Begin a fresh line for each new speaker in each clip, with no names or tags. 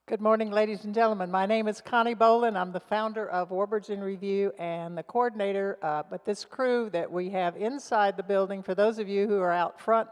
Good morning, ladies and gentlemen. My name is Connie Boland. I'm the founder of Warbirds in Review and the coordinator. But this crew that we have inside the building, for those of you who are out front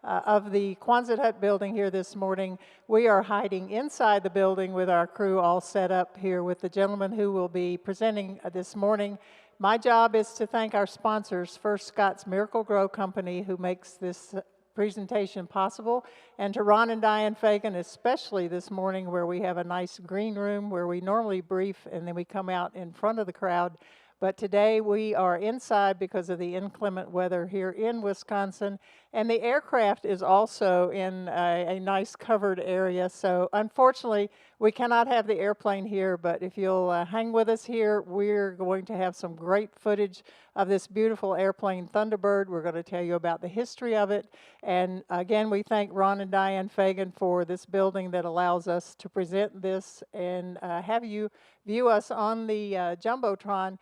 of the Quonset Hut building here this morning, we are hiding inside the building with our crew all set up here with the gentleman who will be presenting this morning. My job is to thank our sponsors, first Scott's Miracle Grow Company, who makes this presentation possible, and to Ron and Diane Fagan, especially this morning where we have a nice green room where we normally brief and then we come out in front of the crowd. But today we are inside because of the inclement weather here in Wisconsin, and the aircraft is also in a nice covered area. So unfortunately, we cannot have the airplane here, but if you'll hang with us here, we're going to have some great footage of this beautiful airplane, Thunderbird. We're going to tell you about the history of it. And again, we thank Ron and Diane Fagan for this building that allows us to present this and have you view us on the Jumbotron.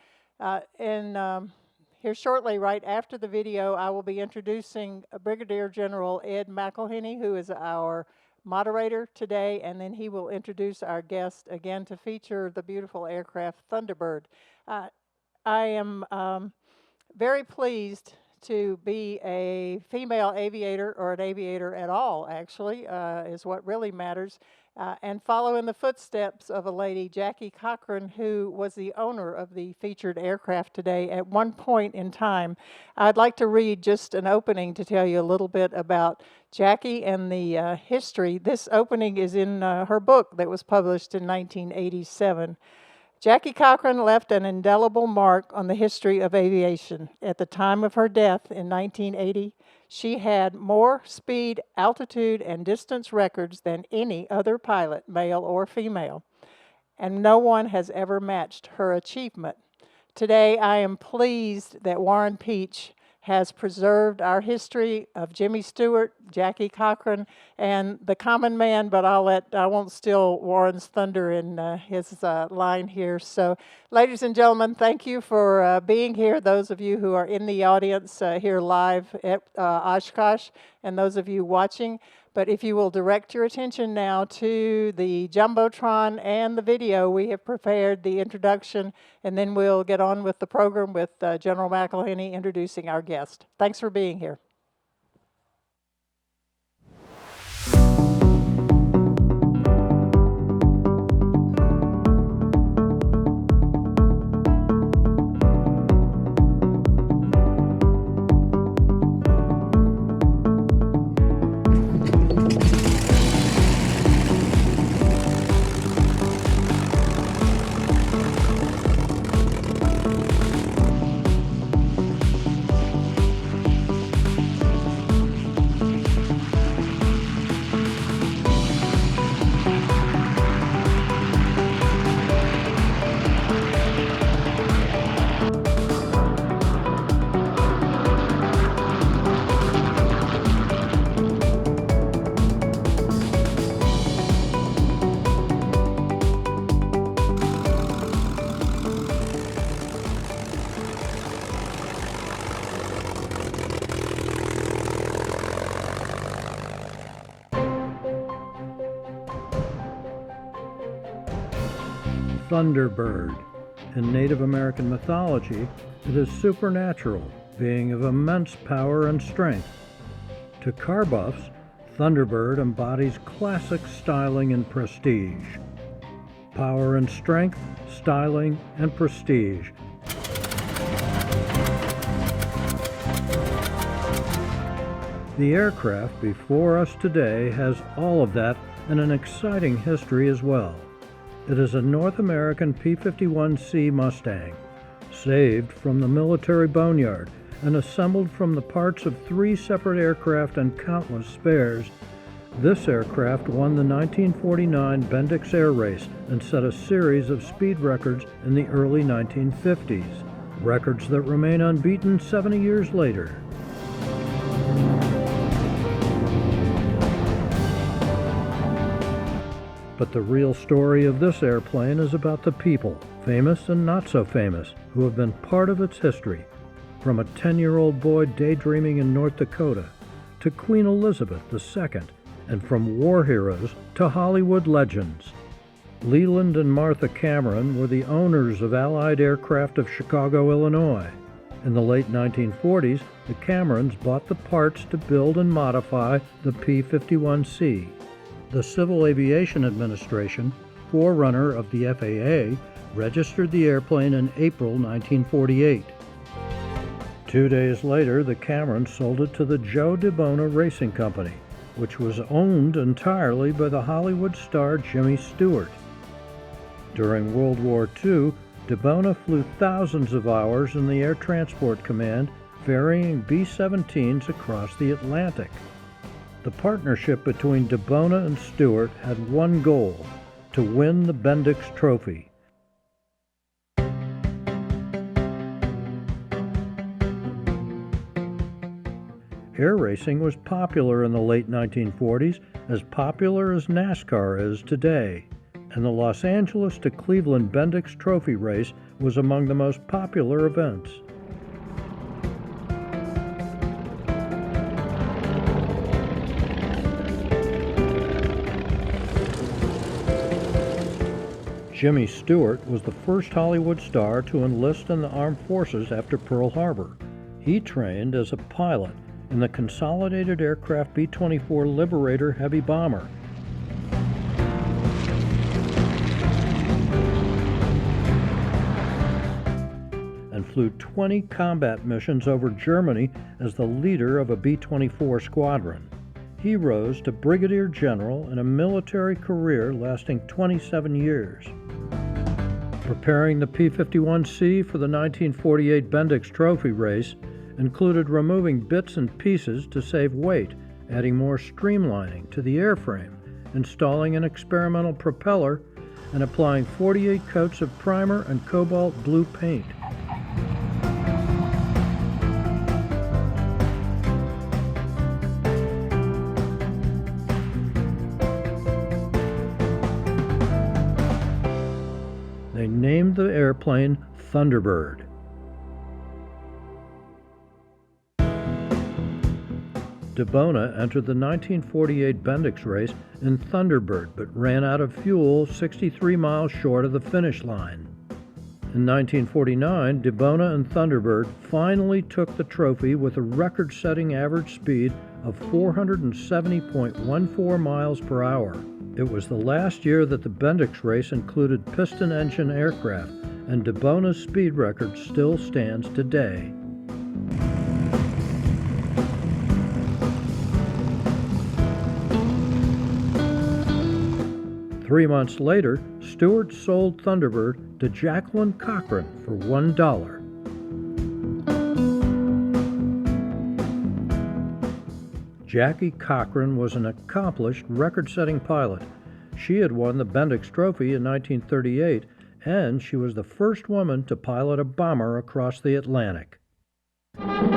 Here shortly, right after the video, I will be introducing Brigadier General Ed McElhenney, who is our moderator today, and then he will introduce our guest again to feature the beautiful aircraft Thunderbird. I am very pleased to be a female aviator, or an aviator at all, actually, is what really matters, and follow in the footsteps of a lady, Jackie Cochran, who was the owner of the featured aircraft today at one point in time. I'd like to read just an opening to tell you a little bit about Jackie and the history. This opening is in her book that was published in 1987. Jackie Cochran left an indelible mark on the history of aviation. At the time of her death in 1980, she had more speed, altitude, and distance records than any other pilot, male or female, and no one has ever matched her achievement. Today, I am pleased that Warren Pietsch has preserved our history of Jimmy Stewart, Jackie Cochran, and the common man, but I won't steal Warren's thunder in his line here. So, ladies and gentlemen, thank you for being here, those of you who are in the audience here live at Oshkosh, and those of you watching. But if you will direct your attention now to the Jumbotron and the video, we have prepared the introduction, and then we'll get on with the program with General McElhenney introducing our guest. Thanks for being here.
Thunderbird. In Native American mythology, it is supernatural, being of immense power and strength. To car buffs, Thunderbird embodies classic styling and prestige. Power and strength, styling, and prestige. The aircraft before us today has all of that and an exciting history as well. It is a North American P-51C Mustang, saved from the military boneyard and assembled from the parts of 3 separate aircraft and countless spares. This aircraft won the 1949 Bendix Air Race and set a series of speed records in the early 1950s, records that remain unbeaten 70 years later. But the real story of this airplane is about the people, famous and not so famous, who have been part of its history, from a 10-year-old boy daydreaming in North Dakota to Queen Elizabeth II, and from war heroes to Hollywood legends. Leland and Martha Cameron were the owners of Allied Aircraft of Chicago, Illinois. In the late 1940s, the Camerons bought the parts to build and modify the P-51C. The Civil Aviation Administration, forerunner of the FAA, registered the airplane in April 1948. 2 days later, the Camerons sold it to the Joe DeBona Racing Company, which was owned entirely by the Hollywood star Jimmy Stewart. During World War II, DeBona flew thousands of hours in the Air Transport Command, ferrying B-17s across the Atlantic. The partnership between DeBona and Stewart had one goal: to win the Bendix Trophy. Air racing was popular in the late 1940s, as popular as NASCAR is today, and the Los Angeles to Cleveland Bendix Trophy race was among the most popular events. Jimmy Stewart was the first Hollywood star to enlist in the armed forces after Pearl Harbor. He trained as a pilot in the Consolidated Aircraft B-24 Liberator heavy bomber. And flew 20 combat missions over Germany as the leader of a B-24 squadron. He rose to Brigadier General in a military career lasting 27 years. Preparing the P-51C for the 1948 Bendix Trophy race included removing bits and pieces to save weight, adding more streamlining to the airframe, installing an experimental propeller, and applying 48 coats of primer and cobalt blue paint. They named the airplane Thunderbird. DeBona entered the 1948 Bendix race in Thunderbird, but ran out of fuel 63 miles short of the finish line. In 1949, DeBona and Thunderbird finally took the trophy with a record-setting average speed of 470.14 miles per hour. It was the last year that the Bendix race included piston engine aircraft, and DeBona's speed record still stands today. Three months later, Stewart sold Thunderbird to Jacqueline Cochran for $1. Jackie Cochran was an accomplished record-setting pilot. She had won the Bendix Trophy in 1938, and she was the first woman to pilot a bomber across the Atlantic.
On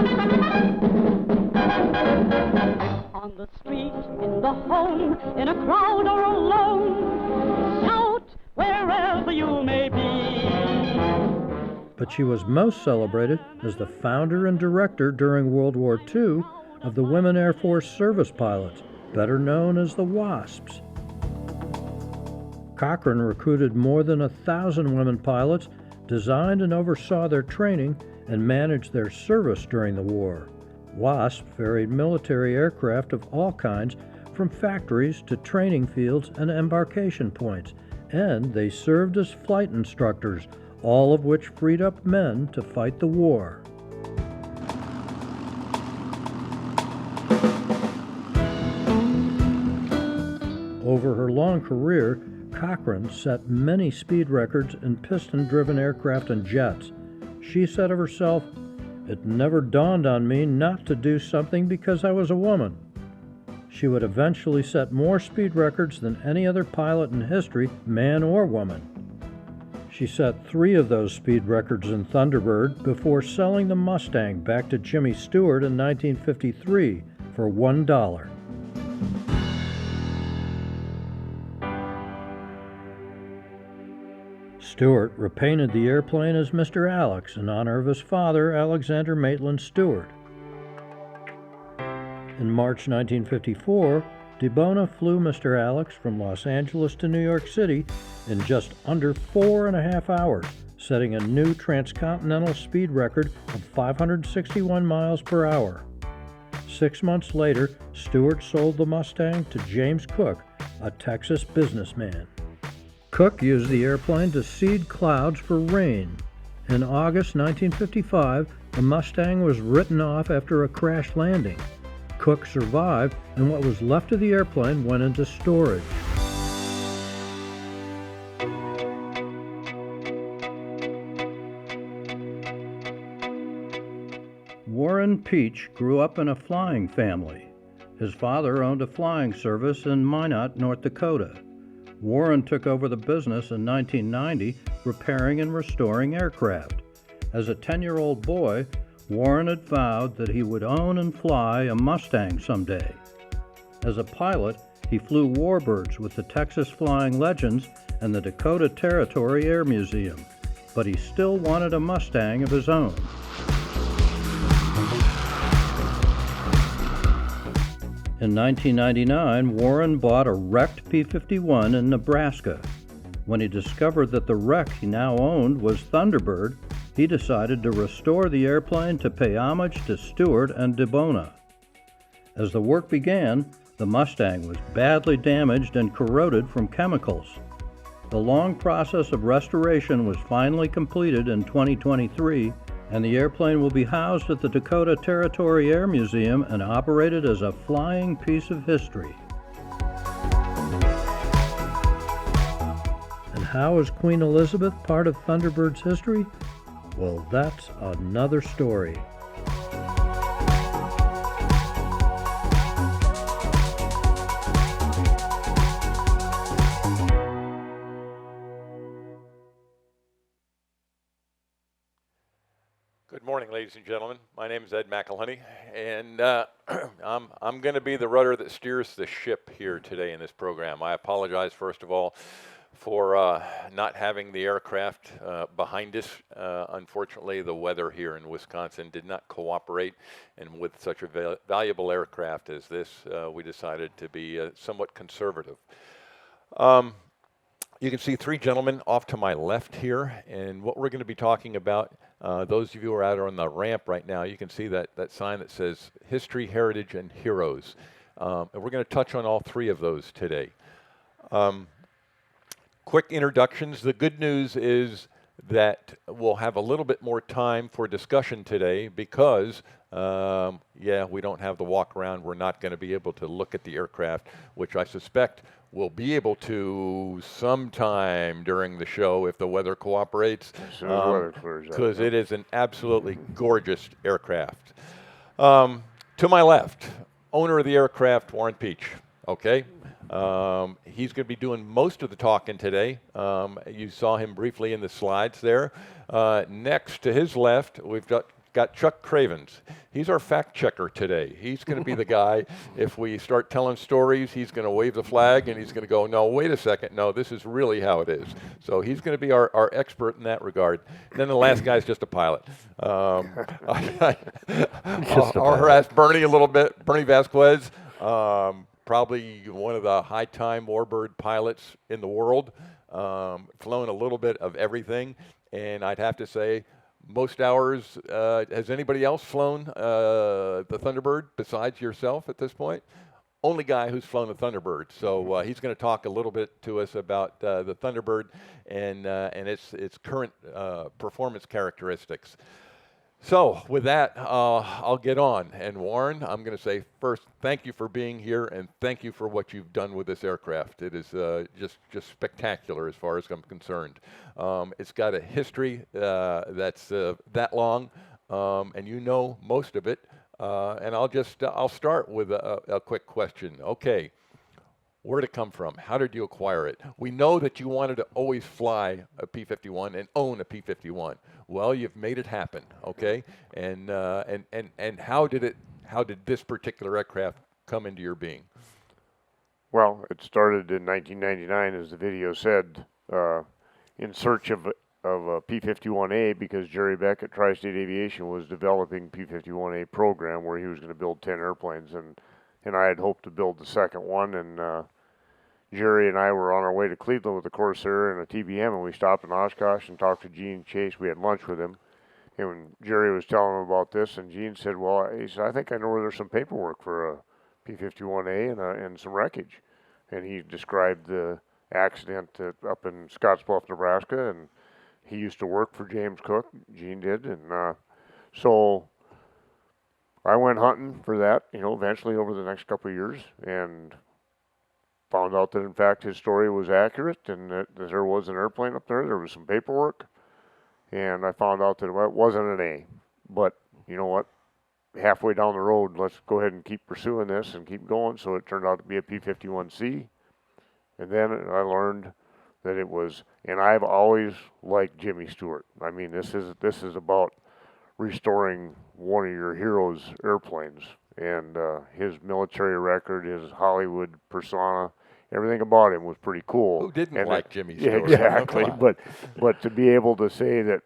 the street, in the home, in a crowd or alone, shout wherever you may be.
But she was most celebrated as the founder and director during World War II of the Women Air Force Service Pilots, better known as the WASPs. Cochran recruited more than 1,000 women pilots, designed and oversaw their training, and managed their service during the war. WASP ferried military aircraft of all kinds from factories to training fields and embarkation points, and they served as flight instructors, all of which freed up men to fight the war. Over her long career, Cochran set many speed records in piston-driven aircraft and jets. She said of herself, "It never dawned on me not to do something because I was a woman." She would eventually set more speed records than any other pilot in history, man or woman. She set 3 of those speed records in Thunderbird before selling the Mustang back to Jimmy Stewart in 1953 for $1. Stewart repainted the airplane as Mr. Alex in honor of his father, Alexander Maitland Stewart. In March 1954, DeBona flew Mr. Alex from Los Angeles to New York City in just under 4.5 hours, setting a new transcontinental speed record of 561 miles per hour. 6 months later, Stewart sold the Mustang to James Cook, a Texas businessman. Cook used the airplane to seed clouds for rain. In August 1955, the Mustang was written off after a crash landing. Cook survived, and what was left of the airplane went into storage. Warren Pietsch grew up in a flying family. His father owned a flying service in Minot, North Dakota. Warren took over the business in 1990, repairing and restoring aircraft. As a 10-year-old boy, Warren had vowed that he would own and fly a Mustang someday. As a pilot, he flew Warbirds with the Texas Flying Legends and the Dakota Territory Air Museum, but he still wanted a Mustang of his own. In 1999, Warren bought a wrecked P-51 in Nebraska. When he discovered that the wreck he now owned was Thunderbird, he decided to restore the airplane to pay homage to Stewart and DeBona. As the work began, the Mustang was badly damaged and corroded from chemicals. The long process of restoration was finally completed in 2023, and the airplane will be housed at the Dakota Territory Air Museum and operated as a flying piece of history. And how is Queen Elizabeth part of Thunderbird's history? Well, that's another story.
Good morning, ladies and gentlemen. My name is Ed McElhenney, and I'm going to be the rudder that steers the ship here today in this program. I apologize, first of all, for not having the aircraft behind us. Unfortunately, the weather here in Wisconsin did not cooperate, and with such a valuable aircraft as this, we decided to be somewhat conservative. You can see three gentlemen off to my left here, and what we're going to be talking about, those of you who are out on the ramp right now, you can see that sign that says History, Heritage, and Heroes. And we're going to touch on all three of those today. Quick introductions. The good news is that we'll have a little bit more time for discussion today because, we don't have the walk around. We're not going to be able to look at the aircraft, which I suspect we'll be able to sometime during the show if the weather cooperates, because it is an absolutely gorgeous aircraft. To my left, owner of the aircraft, Warren Pietsch. Okay, he's going to be doing most of the talking today. You saw him briefly in the slides there. Next to his left, we've got Chuck Cravens. He's our fact checker today. He's going to be the guy, if we start telling stories, he's going to wave the flag and he's going to go, no, wait a second, no, this is really how it is. So he's going to be our expert in that regard. And then the last guy's just a pilot. I'll harass Bernie a little bit. Bernie Vasquez, probably one of the high-time Warbird pilots in the world, flown a little bit of everything, and I'd have to say, most hours, has anybody else flown the Thunderbird besides yourself at this point? Only guy who's flown the Thunderbird. So he's going to talk a little bit to us about the Thunderbird and its current performance characteristics. So with that, I'll get on. And Warren, I'm going to say first, thank you for being here, and thank you for what you've done with this aircraft. It is just spectacular as far as I'm concerned. It's got a history that's that long, and you know most of it. And I'll start with a quick question. Okay. Where'd it come from? How did you acquire it? We know that you wanted to always fly a P-51 and own a P-51. Well, you've made it happen, okay? And how did this particular aircraft come into your being?
Well, it started in 1999, as the video said, in search of a P-51A, because Jerry Beck at Tri-State Aviation was developing P-51A program where he was going to build 10 airplanes, and and I had hoped to build the second one. And Jerry and I were on our way to Cleveland with the Corsair and a TBM, and we stopped in Oshkosh and talked to Gene Chase. We had lunch with him, and when Jerry was telling him about this, and Gene said, "Well, he said, I think I know where there's some paperwork for a P-51A and some wreckage," and he described the accident up in Scottsbluff, Nebraska, and he used to work for James Cook. Gene did, and so I went hunting for that, eventually over the next couple of years, and found out that in fact his story was accurate and that there was an airplane up there. There was some paperwork, and I found out that it wasn't an A. But you know what? Halfway down the road, let's go ahead and keep pursuing this and keep going. So it turned out to be a P-51C, and then I learned that it was. And I've always liked Jimmy Stewart. I mean, this is about restoring one of your heroes' airplanes, and his military record, his Hollywood persona, everything about him was pretty cool.
Who didn't
and
like Jimmy Stewart?
Yeah, exactly. but to be able to say that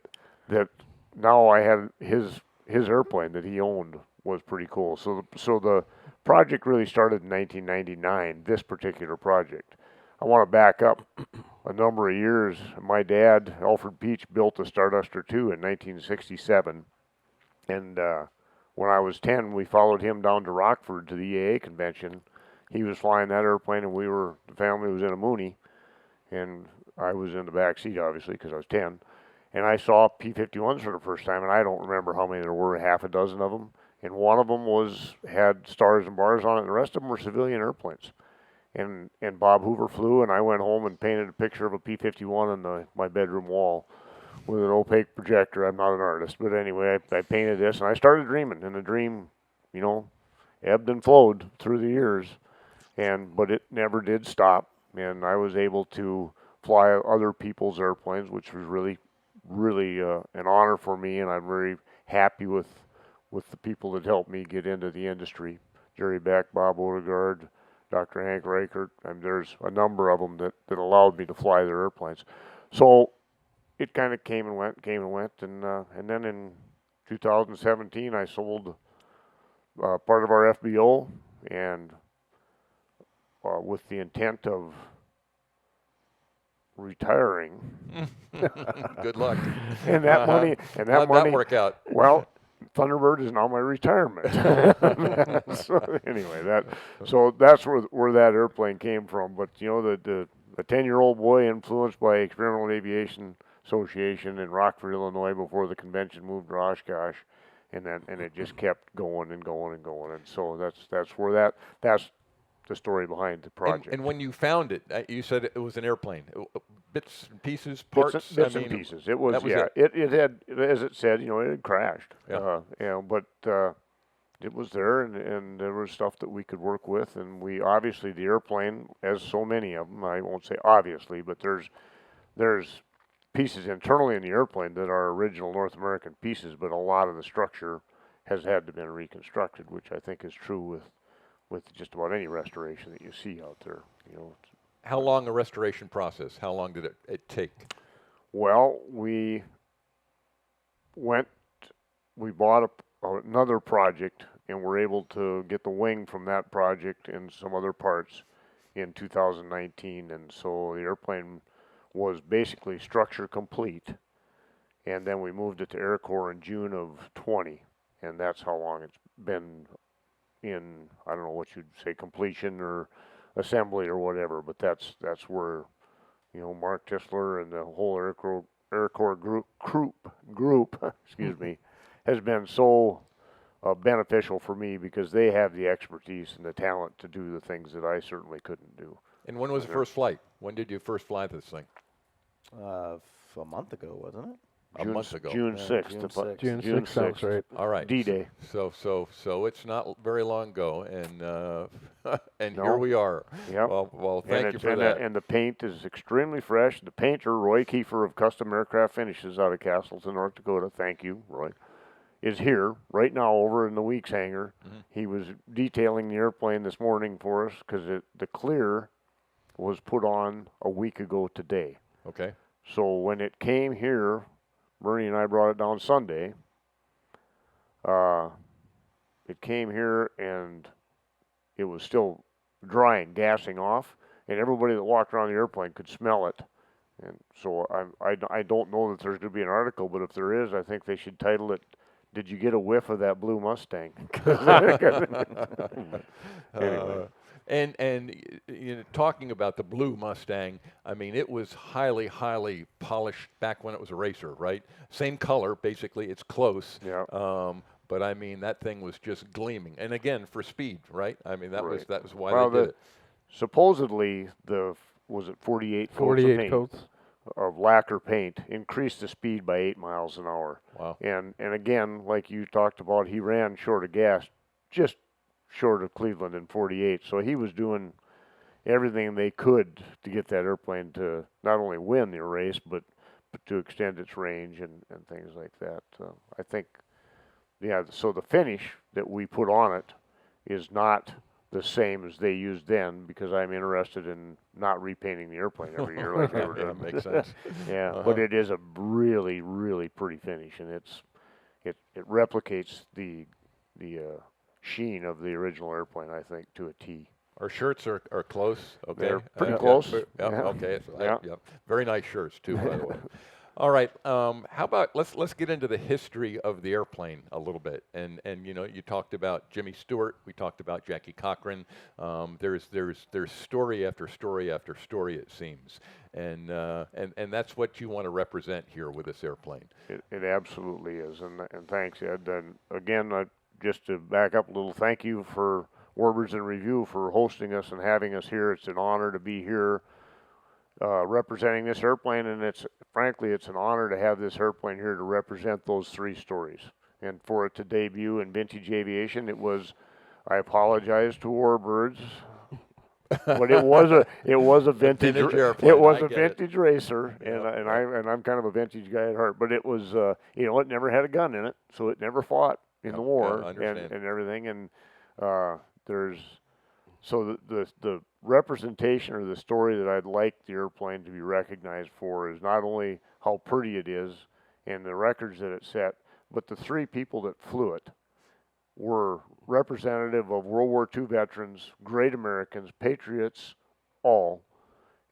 now I had his airplane that he owned was pretty cool. So the project really started in 1999. This particular project. I want to back up a number of years. My dad, Alfred Pietsch, built the Starduster II in 1967. And when I was 10, we followed him down to Rockford to the EAA convention. He was flying that airplane, and the family was in a Mooney, and I was in the back seat, obviously, because I was 10. And I saw P-51s for the first time, and I don't remember how many there were, half a dozen of them. And one of them had stars and bars on it, and the rest of them were civilian airplanes. And Bob Hoover flew, and I went home and painted a picture of a P-51 on my bedroom wall with an opaque projector. I'm not an artist, but anyway, I painted this, and I started dreaming, and the dream, ebbed and flowed through the years, but it never did stop, and I was able to fly other people's airplanes, which was really, really an honor for me, and I'm very happy with the people that helped me get into the industry. Jerry Beck, Bob Odegaard, Dr. Hank Reichert, and there's a number of them that allowed me to fly their airplanes. So it kind of came and went, and then in 2017 I sold part of our FBO, and with the intent of retiring.
Good luck.
And that money,
How'd that work out?
Well, Thunderbird is now my retirement. So anyway, that's where that airplane came from. But the 10-year-old boy influenced by Experimental Aviation Association in Rockford, Illinois, before the convention moved to Oshkosh, and it just kept going and going and going, and so that's the story behind the project.
And when you found it, you said it was an airplane, bits and pieces, parts.
Bits and pieces. It was
it.
It had, as it said, it had crashed.
Yeah.
But it was there, and there was stuff that we could work with, and we obviously the airplane, as so many of them, I won't say obviously, but there's pieces internally in the airplane that are original North American pieces, but a lot of the structure has had to be reconstructed, which I think is true with just about any restoration that you see out there.
How long a restoration process? How long did it take?
Well, we bought another project, and were able to get the wing from that project and some other parts in 2019, and so the airplane was basically structure complete, and then we moved it to AirCorp in June of 20, and that's how long it's been in, I don't know what you'd say, completion or assembly or whatever, but that's where, Mark Tisler and the whole AirCorp group, excuse me, has been so beneficial for me, because they have the expertise and the talent to do the things that I certainly couldn't do.
And when was the first flight? When did you first fly this thing?
A month ago, wasn't it?
A month ago.
June 6th.
June 6th.
June 6th sounds right.
All right.
D-Day.
So it's not very long ago, and and
No.
here we are.
Yep.
Well, thank you for that.
And the paint is extremely fresh. The painter, Roy Kiefer of Custom Aircraft Finishes out of Castleton, North Dakota, thank you, Roy, is here right now over in the Weeks hangar.
Mm-hmm.
He was detailing the airplane this morning for us, because the clear was put on a week ago today.
Okay.
So when it came here, Bernie and I brought it down Sunday. It came here, and it was still drying, gassing off, and everybody that walked around the airplane could smell it. And so I don't know that there's going to be an article, but if there is, I think they should title it, "Did you get a whiff of that blue Mustang?" Anyway.
And talking about the blue Mustang, I mean, it was highly, highly polished back when it was a racer, right? Same color, basically. It's close.
Yeah.
But I mean, that thing was just gleaming. And again, for speed, right? I mean, that was why
well,
they did it.
Supposedly, was it 48 coats of
48
paint
coats.
of lacquer paint increased the speed by 8 miles an hour.
Wow.
And again, like you talked about, he ran short of gas, just short of Cleveland in 48. So he was doing everything they could to get that airplane to not only win the race, but to extend its range and things like that. I think, yeah, so the finish that we put on it is not the same as they used then, because I'm interested in not repainting the airplane every year like they were doing.
That makes sense.
Yeah, but it is a really, really pretty finish, and it replicates the sheen of the original airplane, I think, to a T.
Our shirts are close. Okay,
They're pretty close.
Yeah,
Yeah.
Okay. So
Yeah.
Very nice shirts too, by the way. All right. How about let's get into the history of the airplane a little bit. And you talked about Jimmy Stewart. We talked about Jackie Cochran. There's story after story after story, it seems. And that's what you want to represent here with this airplane.
It absolutely is, and thanks, Ed. And again, just to back up a little, thank you for Warbirds in Review for hosting us and having us here. It's an honor to be here representing this airplane, and frankly, it's an honor to have this airplane here to represent those three stories. And for it to debut in Vintage Aviation, I apologize to Warbirds, but it was a vintage
airplane.
it was
I
a
get it.
vintage racer, and I'm kind of a vintage guy at heart. But it was it never had a gun in it, so it never fought in the war
I
and
understand.
everything. And the representation or the story that I'd like the airplane to be recognized for is not only how pretty it is and the records that it set, but the three people that flew it were representative of World War II veterans, great Americans, patriots, all.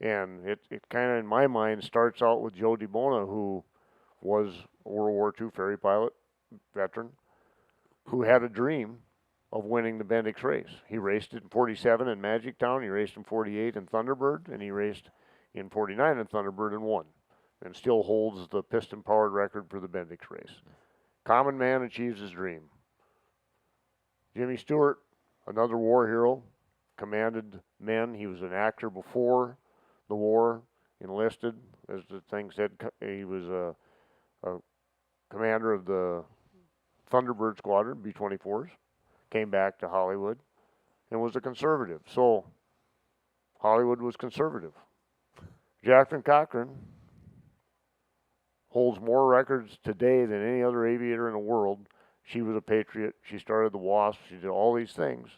And it kind of, in my mind, starts out with Joe DeBona, who was a World War II ferry pilot, veteran, who had a dream of winning the Bendix race. He raced it in 47 in Magic Town, he raced in 48 in Thunderbird, and he raced in 49 in Thunderbird and won, and still holds the piston-powered record for the Bendix race. Common man achieves his dream. Jimmy Stewart, another war hero, commanded men. He was an actor before the war, enlisted, as the thing said. He was a commander of the Thunderbird squadron, B-24s, came back to Hollywood, and was a conservative. So Hollywood was conservative. Jacqueline Cochran holds more records today than any other aviator in the world. She was a patriot. She started the WASP. She did all these things.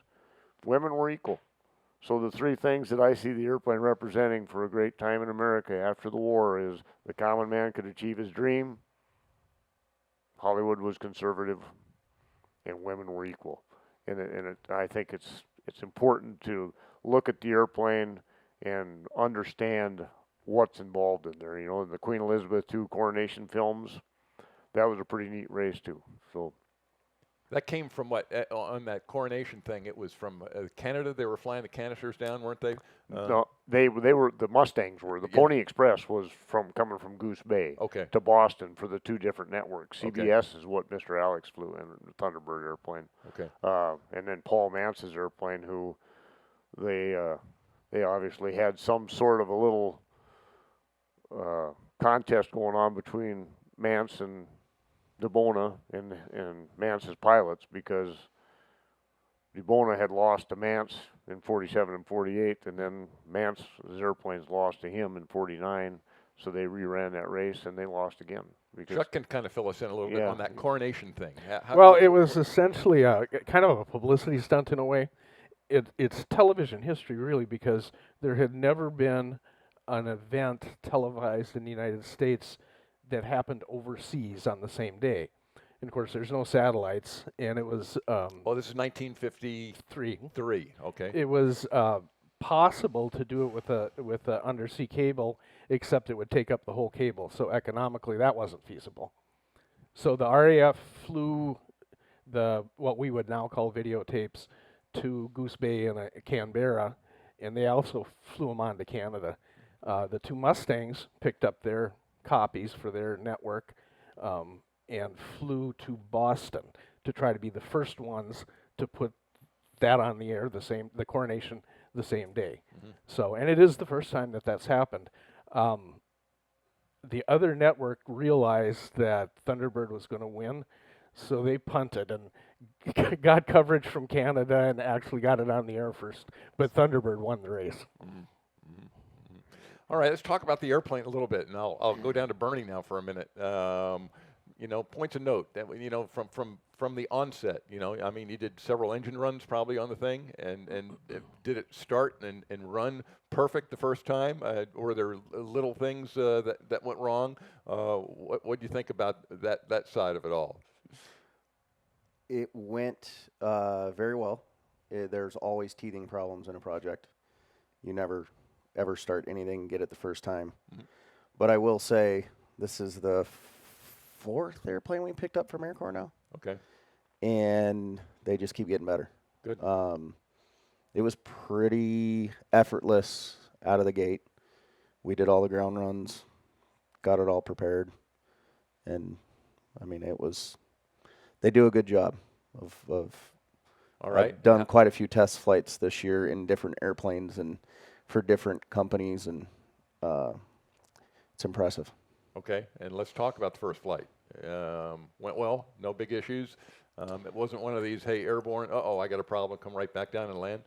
Women were equal. So the three things that I see the airplane representing for a great time in America after the war is the common man could achieve his dream, Hollywood was conservative, and women were equal. I think it's important to look at the airplane and understand what's involved in there. In the Queen Elizabeth II coronation films, that was a pretty neat race too. So
that came from what on that coronation thing? It was from Canada. They were flying the canisters down, weren't they?
No, they were the Mustangs were. The Pony Express was coming from Goose Bay to Boston for the two different networks. CBS is what Mr. Alex flew in, the Thunderbird airplane.
Okay.
And then Paul Mance's airplane, who they obviously had some sort of a little contest going on between Mance and DeBona and Mance's pilots, because DeBona had lost to Mance in 47 and 48, and then Mance's airplanes lost to him in 49, so they reran that race and they lost again.
Chuck can kind of fill us in a little bit on that coronation thing.
Well, it was essentially kind of a publicity stunt in a way. It's television history, really, because there had never been an event televised in the United States that happened overseas on the same day. And of course, there's no satellites, and it was
Well, this is 1953.
three.
Okay.
It was possible to do it with a undersea cable, except it would take up the whole cable. So economically, that wasn't feasible. So the RAF flew what we would now call videotapes to Goose Bay and Canberra, and they also flew them on to Canada. The two Mustangs picked up their copies for their network and flew to Boston to try to be the first ones to put that on the air, the coronation, the same day. So, and it is the first time that that's happened. The other network realized that Thunderbird was going to win, so they punted and got coverage from Canada and actually got it on the air first. But Thunderbird won the race.
All right, let's talk about the airplane a little bit, and I'll go down to Bernie now for a minute. Points of note that from the onset. I mean, you did several engine runs probably on the thing, and did it start and run perfect the first time? Were there little things that went wrong? What do you think about that side of it all?
It went very well. There's always teething problems in a project. You never ever start anything and get it the first time. But I will say this is the fourth airplane we picked up from AirCorp now.
Okay.
And they just keep getting better.
Good.
It was pretty effortless out of the gate. We did all the ground runs, got it all prepared, and I mean they do a good job of
all right.
I've done quite a few test flights this year in different airplanes and for different companies, and it's impressive.
Okay, and let's talk about the first flight. Went well, no big issues. It wasn't one of these, hey, airborne, I got a problem, come right back down and land.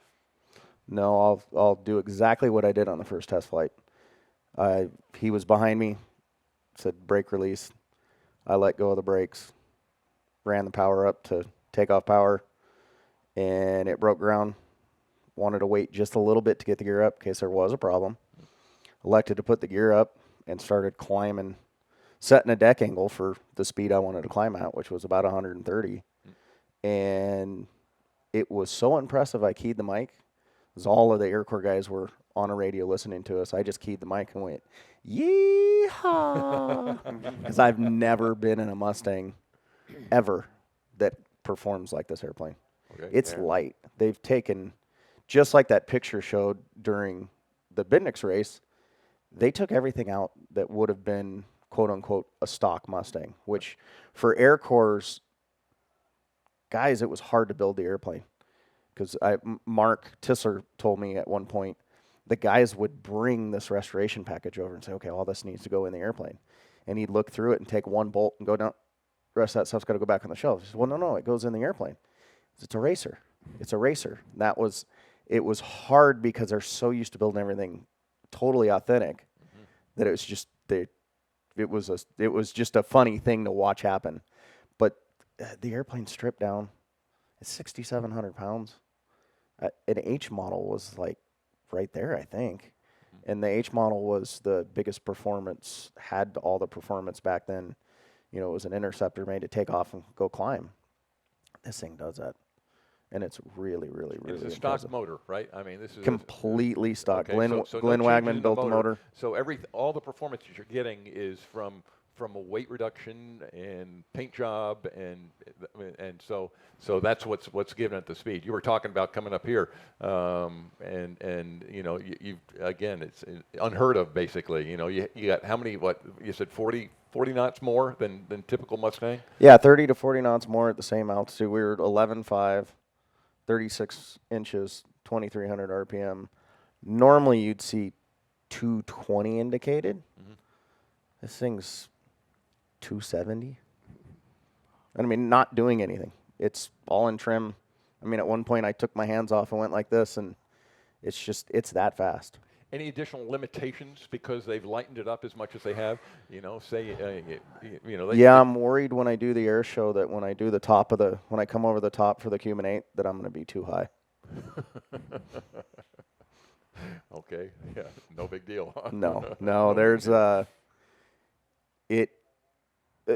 No, I'll do exactly what I did on the first test flight. He was behind me, said brake release. I let go of the brakes, ran the power up to takeoff power, and it broke ground. Wanted to wait just a little bit to get the gear up in case there was a problem. Elected to put the gear up and started climbing, setting a deck angle for the speed I wanted to climb at, which was about 130. And it was so impressive, I keyed the mic. Because all of the AirCorp guys were on a radio listening to us. I just keyed the mic and went, yeehaw! Because I've never been in a Mustang ever that performs like this airplane.
Okay.
It's light. They've taken, just like that picture showed during the Bendix race, they took everything out that would have been, quote unquote, a stock Mustang, which for AirCorps guys, it was hard to build the airplane. Because Mark Tissler told me at one point, the guys would bring this restoration package over and say, okay, all this needs to go in the airplane. And he'd look through it and take one bolt and go down. The rest of that stuff's got to go back on the shelf. He said, well, no, it goes in the airplane. It's a racer. It's a racer. It was hard because they're so used to building everything totally authentic that it was just it was just a funny thing to watch happen. But the airplane stripped down. It's 6,700 pounds. An H model was like right there, I think. And the H model was the biggest performance, had all the performance back then. It was an interceptor made to take off and go climb. This thing does that. And it's really, really, really
It's a
impressive.
stock motor, right? I mean, this is
completely stock.
Okay,
Glenn
so
Glenn
no changes
Wagman
in
built the motor.
So all the performance that you're getting is from a weight reduction and paint job, and so that's what's given it the speed. You were talking about coming up here, and you again, it's unheard of basically. You got how many? What you said, 40 knots more than typical Mustang?
Yeah, 30 to 40 knots more at the same altitude. We were 11.5, 36 inches, 2,300 RPM. Normally you'd see 220 indicated. This thing's 270. I mean, not doing anything. It's all in trim. I mean, at one point I took my hands off and went like this, and it's that fast.
Any additional limitations because they've lightened it up as much as they have?
I'm worried when I do the air show that when I do when I come over the top for the Cuban 8 that I'm going to be too high.
Okay, yeah, no big deal.
No, there's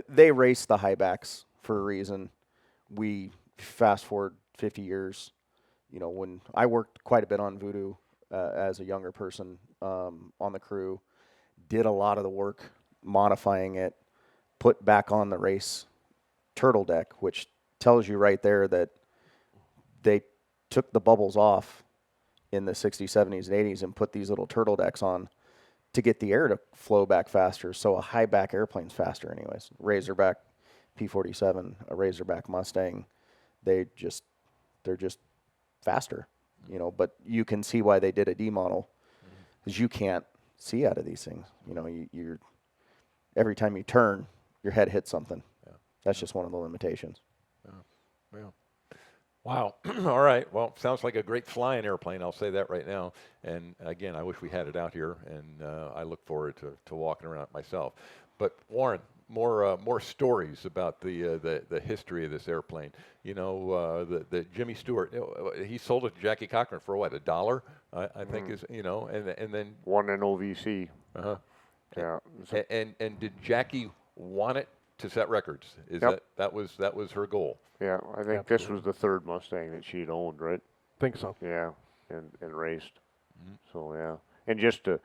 they race the high backs for a reason. We fast forward 50 years, you know, when I worked quite a bit on Voodoo as a younger person on the crew, did a lot of the work modifying it, put back on the race turtle deck, which tells you right there that they took the bubbles off in the 60s, 70s, and 80s and put these little turtle decks on to get the air to flow back faster. So a high back airplane's faster anyways. Razorback P-47, a Razorback Mustang, they're just faster, you know, but you can see why they did a D model because you can't see out of these things. You know, you're every time you turn, your head hits something. Yeah. That's just one of the limitations.
Yeah. Wow. All right. Well, sounds like a great flying airplane. I'll say that right now. And again, I wish we had it out here, and I look forward to walking around it myself. But Warren, more stories about the history of this airplane. You know, the Jimmy Stewart. He sold it to Jackie Cochran for what, $1? I think is, you know, and then
One in OVC.
Uh-huh.
Yeah.
And did Jackie want it to set records?
Yep.
that was her goal?
Yeah, I think this was the third Mustang that she'd owned, right?
Think so.
Yeah, and raced. So yeah, and just to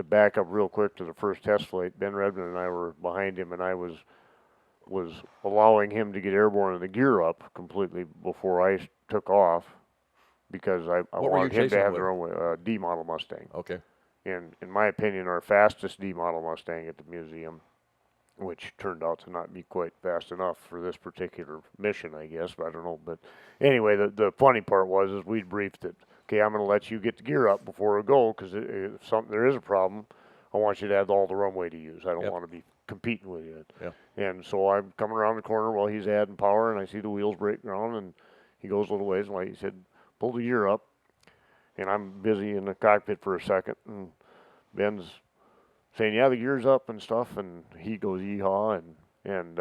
back up real quick to the first test flight, Ben Redmond and I were behind him, and I was allowing him to get airborne and the gear up completely before I took off because I
What were you
wanted him to
chasing
have
with?
their own D model Mustang.
Okay.
And in my opinion, our fastest D model Mustang at the museum, which turned out to not be quite fast enough for this particular mission, I guess. But I don't know. But anyway, the funny part was is we'd briefed that, okay, I'm going to let you get the gear up before I go because if there is a problem, I want you to have all the runway to use. I don't want to be competing with you.
Yeah.
And so I'm coming around the corner while he's adding power, and I see the wheels break ground, and he goes a little ways, and like he said, pull the gear up. And I'm busy in the cockpit for a second, and Ben's saying, yeah, the gear's up and stuff, and he goes, yeehaw, and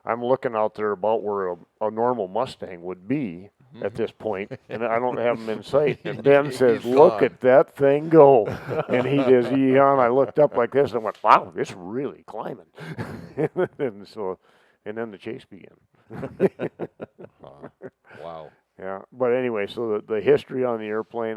I'm looking out there about where a normal Mustang would be at this point, and I don't have him in sight, and Ben says, look at that thing go, and he does, yeehaw, and I looked up like this, and went, wow, it's really climbing, and then the chase began.
Wow.
Yeah, but anyway, so the history on the airplane,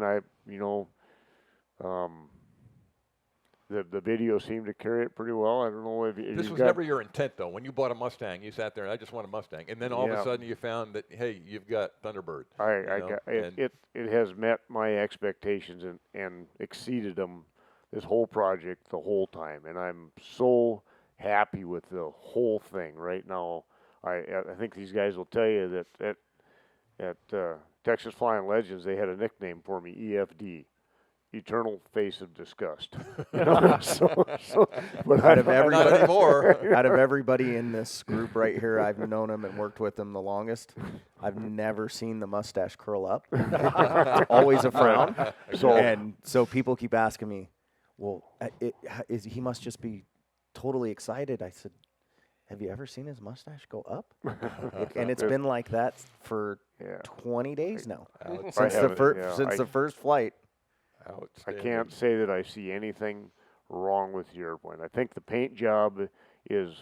the video seemed to carry it pretty well. I don't know if
This was never your intent, though. When you bought a Mustang, you sat there and I just want a Mustang, and then all of a sudden you found that, hey, you've got Thunderbird.
It has met my expectations and exceeded them this whole project the whole time, and I'm so happy with the whole thing right now. I think these guys will tell you that at Texas Flying Legends, they had a nickname for me, EFD, Eternal Face of Disgust. But
Out of everybody,
not anymore.
out of everybody in this group right here, I've known them and worked with them the longest. I've never seen the mustache curl up. It's always a frown. So people keep asking me, well, he must just be totally excited. I said, have you ever seen his mustache go up? And it's been like that for 20 days now. Since the first flight.
I can't say that I see anything wrong with the airplane. I think the paint job is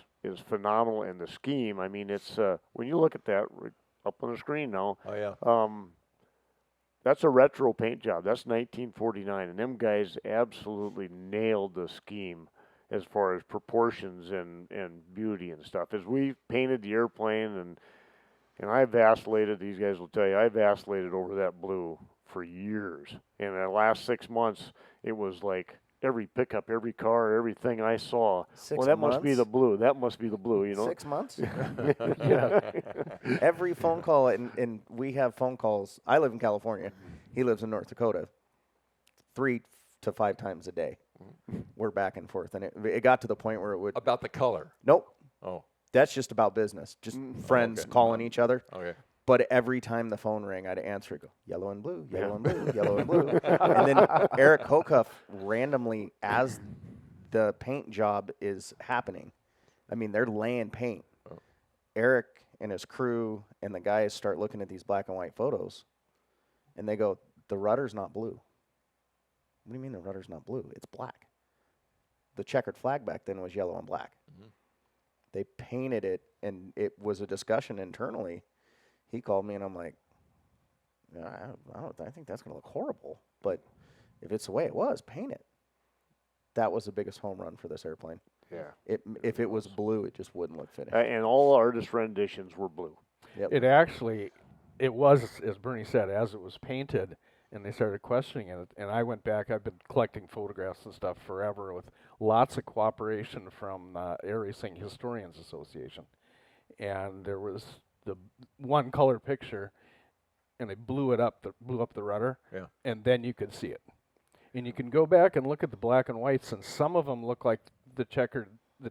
phenomenal, and the scheme. I mean, it's when you look at that up on the screen now.
Oh yeah.
That's a retro paint job. That's 1949, and them guys absolutely nailed the scheme as far as proportions and beauty and stuff. As we painted the airplane, and I vacillated. These guys will tell you I vacillated over that blue for years. And in the last 6 months, it was like every pickup, every car, everything I saw.
6
well, that
months?
must be the blue. That must be the blue, you know.
6 months?
Yeah.
Every phone call, and we have phone calls. I live in California. He lives in North Dakota. 3 to 5 times a day. We're back and forth. And it got to the point where it would...
About the color.
Nope.
Oh.
That's just about business. Just friends calling each other.
Okay.
But every time the phone rang, I'd answer it, go, yellow and blue, yellow and blue, yellow and blue. And then Eric Hocuff randomly, as the paint job is happening, I mean, they're laying paint. Oh. Eric and his crew and the guys start looking at these black and white photos, and they go, the rudder's not blue. What do you mean the rudder's not blue? It's black. The checkered flag back then was yellow and black. Mm-hmm. They painted it, and it was a discussion internally. He called me, and I'm like, I think that's going to look horrible. But if it's the way it was, paint it. That was the biggest home run for this airplane.
Yeah.
If it was blue, it just wouldn't look finished.
And all artist renditions were blue.
Yep.
It was, as Bernie said, as it was painted, and they started questioning it. And I went back. I've been collecting photographs and stuff forever with lots of cooperation from Air Racing Historians Association. And there was the one color picture, and they blew up the rudder, and then you could see it. And you can go back and look at the black and whites, and some of them look like the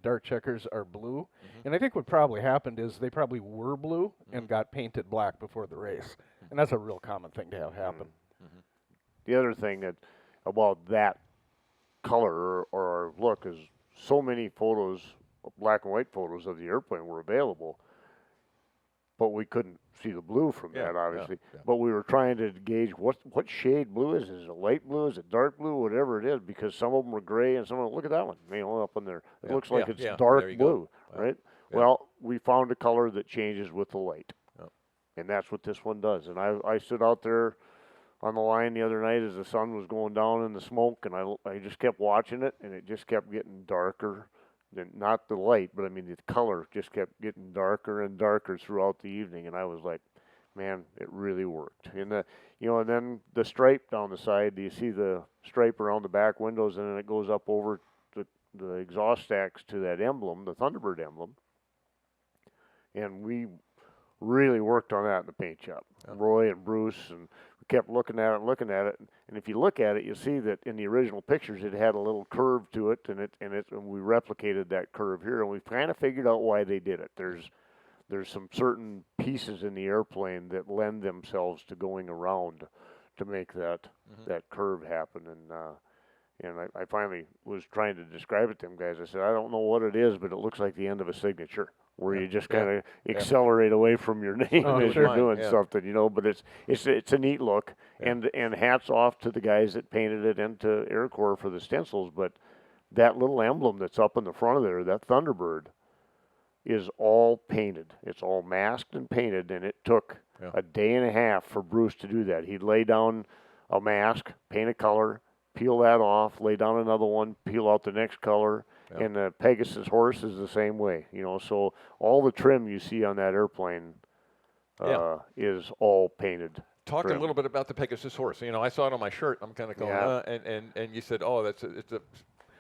dark checkers are blue. And I think what probably happened is they probably were blue and got painted black before the race. And that's a real common thing to have happen.
The other thing about that color or look is so many photos, black and white photos of the airplane were available, but we couldn't see the blue from that, obviously. But we were trying to gauge what shade blue is. Is it light blue? Is it dark blue? Whatever it is, because some of them were gray and some of them, look at that one, up in there. It looks like it's dark blue, right? Well, we found a color that changes with the light, and that's what this one does. And I stood out there on the line the other night as the sun was going down in the smoke, and I just kept watching it, and it just kept getting darker. Not the light, but I mean the color just kept getting darker and darker throughout the evening, and I was like, man, it really worked. And and then the stripe down the side, do you see the stripe around the back windows, and then it goes up over the exhaust stacks to that emblem, the Thunderbird emblem. And we really worked on that in the paint shop. Roy and Bruce, and we kept looking at it. And if you look at it, you'll see that in the original pictures, it had a little curve to it, and we replicated that curve here, and we've kind of figured out why they did it. There's some certain pieces in the airplane that lend themselves to going around to make that curve happen. And I finally was trying to describe it to them guys. I said, I don't know what it is, but it looks like the end of a signature, where you just kind of accelerate away from your name as you're doing something, But it's a neat look, and hats off to the guys that painted it into AirCorp for the stencils. But that little emblem that's up in the front of there, that Thunderbird, is all painted. It's all masked and painted, and it took a day and a half for Bruce to do that. He'd lay down a mask, paint a color, peel that off, lay down another one, peel out the next color. And the Pegasus horse is the same way, So all the trim you see on that airplane is all painted.
Talk a little bit about the Pegasus horse. I saw it on my shirt. I'm kind of going, and you said, oh, it's a.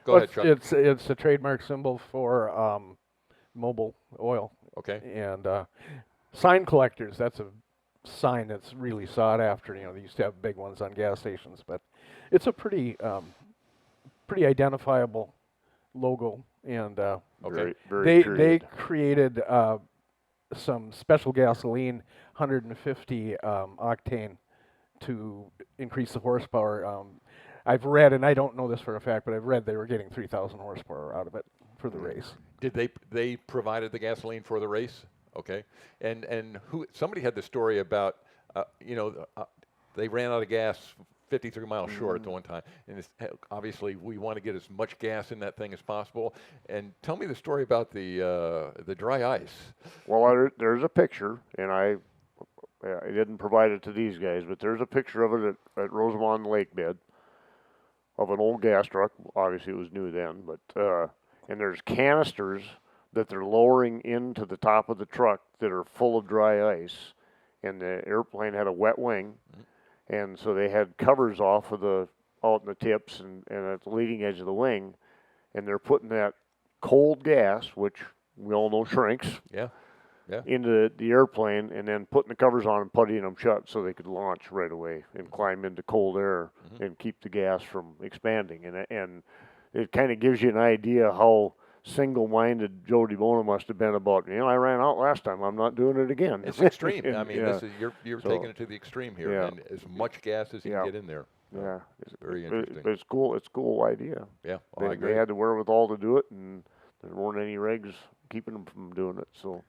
Go ahead, Chuck.
It's a trademark symbol for Mobil Oil.
Okay.
And sign collectors. That's a sign that's really sought after. They used to have big ones on gas stations, but it's a pretty identifiable logo, and they created some special gasoline, 150 octane, to increase the horsepower. I've read, and I don't know this for a fact, but I've read they were getting 3,000 horsepower out of it for the race.
Did they provided the gasoline for the race? Okay, and somebody had the story about they ran out of gas 53 miles short at the one time, and obviously we want to get as much gas in that thing as possible. And tell me the story about the dry ice.
Well, there's a picture, and I didn't provide it to these guys, but there's a picture of it at Rosamond Lake bed of an old gas truck. Obviously, it was new then, but and there's canisters that they're lowering into the top of the truck that are full of dry ice, and the airplane had a wet wing. And so they had covers out in the tips and at the leading edge of the wing, and they're putting that cold gas, which we all know shrinks, into the airplane, and then putting the covers on and puttying them shut so they could launch right away and climb into cold air and keep the gas from expanding. And it kind of gives you an idea how single-minded Joe DeBona must have been about, I ran out last time, I'm not doing it again.
It's extreme. I mean, this is you're taking it to the extreme here, and as much gas as you can get in there.
Yeah,
it's very interesting.
It's cool. It's a cool idea.
Yeah,
I agree. They had the wherewithal to do it, and there weren't any regs keeping them from doing it. So,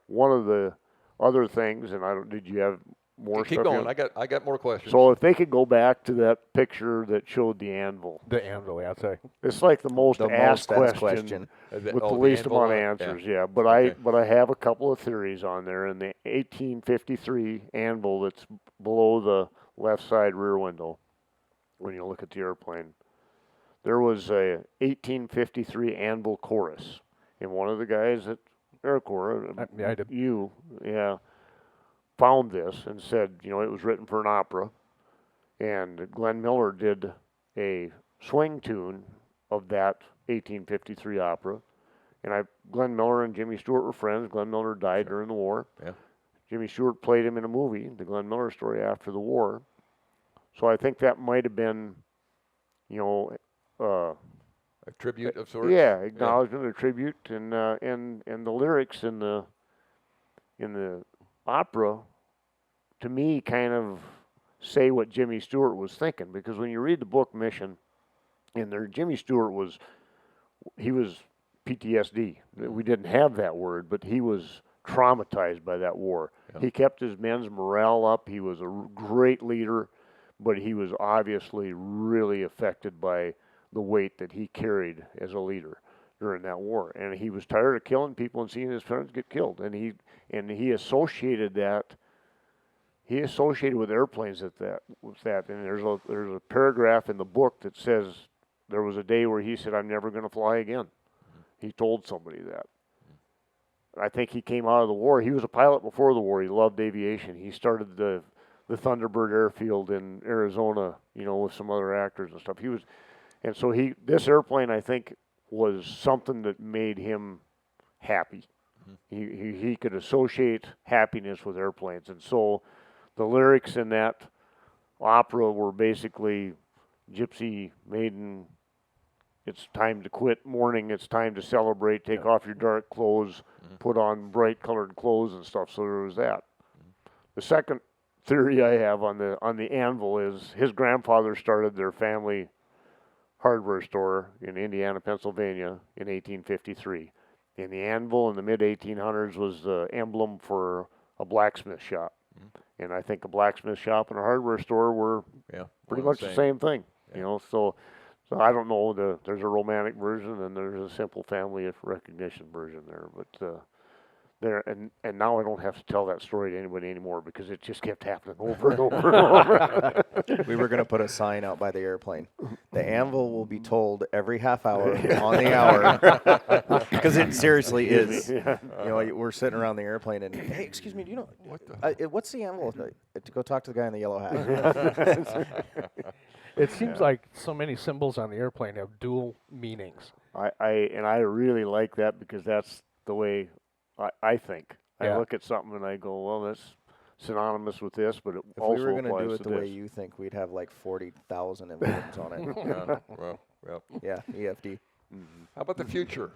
one of the other things, and did you have more
Keep
stuff.
going.
here?
I got more questions.
So if they could go back to that picture that showed the anvil,
The Anvil, yeah, sorry.
it's like the most asked question with the
the
least
anvil
amount of
on-
answers. Yeah, but
Okay.
I have a couple of theories on there. And the 1853 anvil that's below the left side rear window, when you look at the airplane, there was a 1853 anvil chorus, and one of the guys at AirCorp,
Yeah, I did.
found this and said, you know, it was written for an opera, and Glenn Miller did a swing tune of that 1853 opera, and Glenn Miller and Jimmy Stewart were friends. Glenn Miller died during the war.
Yeah.
Jimmy Stewart played him in a movie, the Glenn Miller story, after the war. So I think that might have been, you know,
A tribute of sorts.
yeah, acknowledgement, a tribute, and the lyrics in the opera, to me, kind of say what Jimmy Stewart was thinking, because when you read the book Mission, in there, Jimmy Stewart was PTSD. We didn't have that word, but he was traumatized by that war.
Yeah.
He kept his men's morale up. He was a great leader, but he was obviously really affected by the weight that he carried as a leader during that war. And he was tired of killing people and seeing his friends get killed. And he associated that. He associated with airplanes with that. And there's a paragraph in the book that says there was a day where he said, "I'm never going to fly again." He told somebody that. I think he came out of the war. He was a pilot before the war. He loved aviation. He started the Thunderbird airfield in Arizona, you know, with some other actors and stuff. This airplane, I think, was something that made him happy. He could associate happiness with airplanes. And so the lyrics in that opera were basically gypsy maiden, it's time to quit mourning, it's time to celebrate, take off your dark clothes, put on bright colored clothes and stuff. So there was that. The second theory I have on the Anvil is his grandfather started their family hardware store in Indiana, Pennsylvania in 1853. And the Anvil in the mid-1800s was the emblem for a blacksmith shop. And I think a blacksmith shop and a hardware store were pretty much the same thing. You know, so I don't know. There's a romantic version and there's a simple family recognition version there. But and now I don't have to tell that story to anybody anymore because it just kept happening over and over and over.
We were going to put a sign out by the airplane. The Anvil will be told every half hour on the hour because it seriously is. You know, we're sitting around the airplane and, hey, excuse me, do you know what's the Anvil? To go talk to the guy in the yellow hat.
It seems like so many symbols on the airplane have dual meanings.
I really like that because that's the way I think.
Yeah.
I look at something and I go, well, that's synonymous with this, but it
If
also
we were going to
applies
do it
to
the
this.
way you think, we'd have like 40,000 emblems on it.
Well.
Yeah, EFD.
How about the future?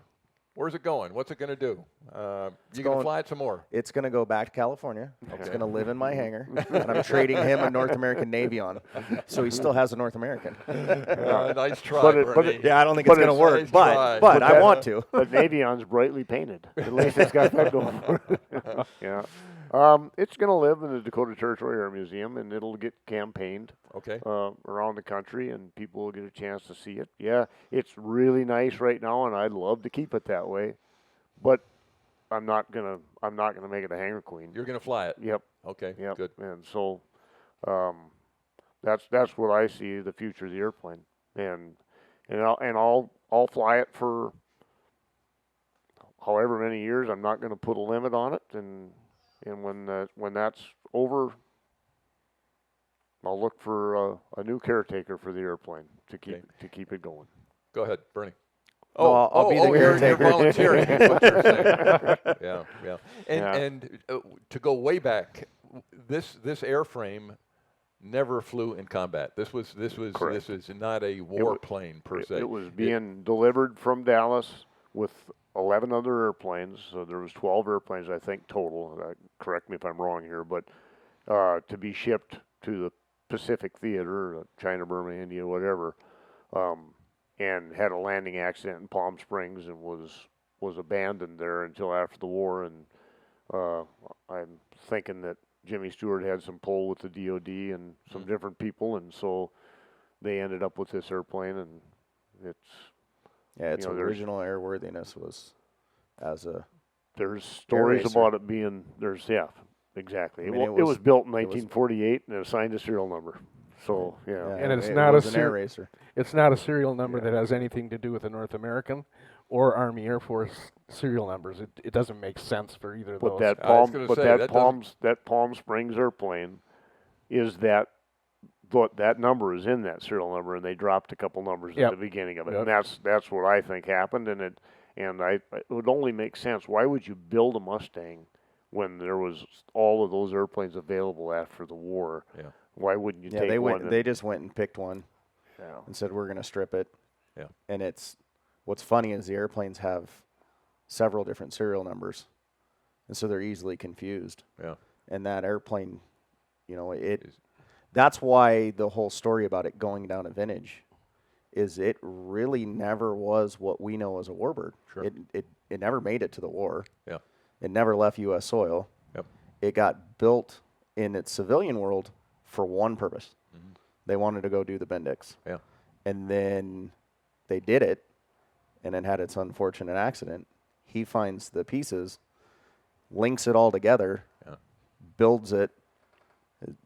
Where's it going? What's it going to do? You going
going-
to fly it some more?
It's going to go back to California. It's going to live in my hangar, and I'm trading him a North American Navy on, so he still has a North American.
Nice try,
but it-
Bernie.
Yeah, I don't think it's going to work,
nice try.
but I want to.
But Navion's brightly painted. At least it's got that going for it. Yeah. It's going to live in the Dakota Territory Air Museum, and it'll get campaigned
Okay.
around the country, and people will get a chance to see it. Yeah, it's really nice right now, and I'd love to keep it that way. But I'm not gonna make it a hangar queen.
You're going to fly it?
Yep.
Okay,
Yep.
good.
And so, that's what I see the future of the airplane, and I'll fly it for however many years. I'm not going to put a limit on it, and when that's over, I'll look for a new caretaker for the airplane to keep it going.
Go ahead, Bernie.
No, I'll be the
you're
caretaker.
volunteering. is what you're saying. Yeah.
Yeah.
And to go way back, this airframe never flew in combat. This was not a warplane per se.
It was being delivered from Dallas with 11 other airplanes. So there was 12 airplanes, I think, total. Correct me if I'm wrong here, but to be shipped to the Pacific Theater, China, Burma, India, whatever. And had a landing accident in Palm Springs and was abandoned there until after the war. And I'm thinking that Jimmy Stewart had some pull with the DOD and some different people, and so they ended up with this airplane, and it's
its
there's-
original airworthiness was as a
there's stories
racer.
about it being exactly.
I mean,
it was built in
it was-
1948 and assigned a serial number. So
And it's
it
not
was
a
an
ser-
air racer.
It's not a serial number that has anything to do with the North American or Army Air Force serial numbers. It doesn't make sense for either of
But
those.
that
I was
Palm,
gonna
but
say,
that
that
Palm Springs airplane is that number is in that serial number, and they dropped a couple numbers
Yep.
at the beginning of it,
Yep.
and that's what I think happened. And it would only make sense. Why would you build a Mustang when there was all of those airplanes available after the war?
Yeah.
Why wouldn't you
Yeah,
take
they
one?
went. They just went and picked one
Yeah.
and said we're going to strip it.
Yeah.
And what's funny is the airplanes have several different serial numbers, and so they're easily confused.
Yeah.
And that airplane, that's why the whole story about it going down a vintage is it really never was what we know as a Warbird.
Sure.
It never made it to the war.
Yeah.
It never left U.S. soil.
Yep.
It got built in its civilian world for one purpose.
Mm-hmm.
They wanted to go do the Bendix.
Yeah.
And then they did it, and it had its unfortunate accident. He finds the pieces, links it all together,
Yeah.
builds it.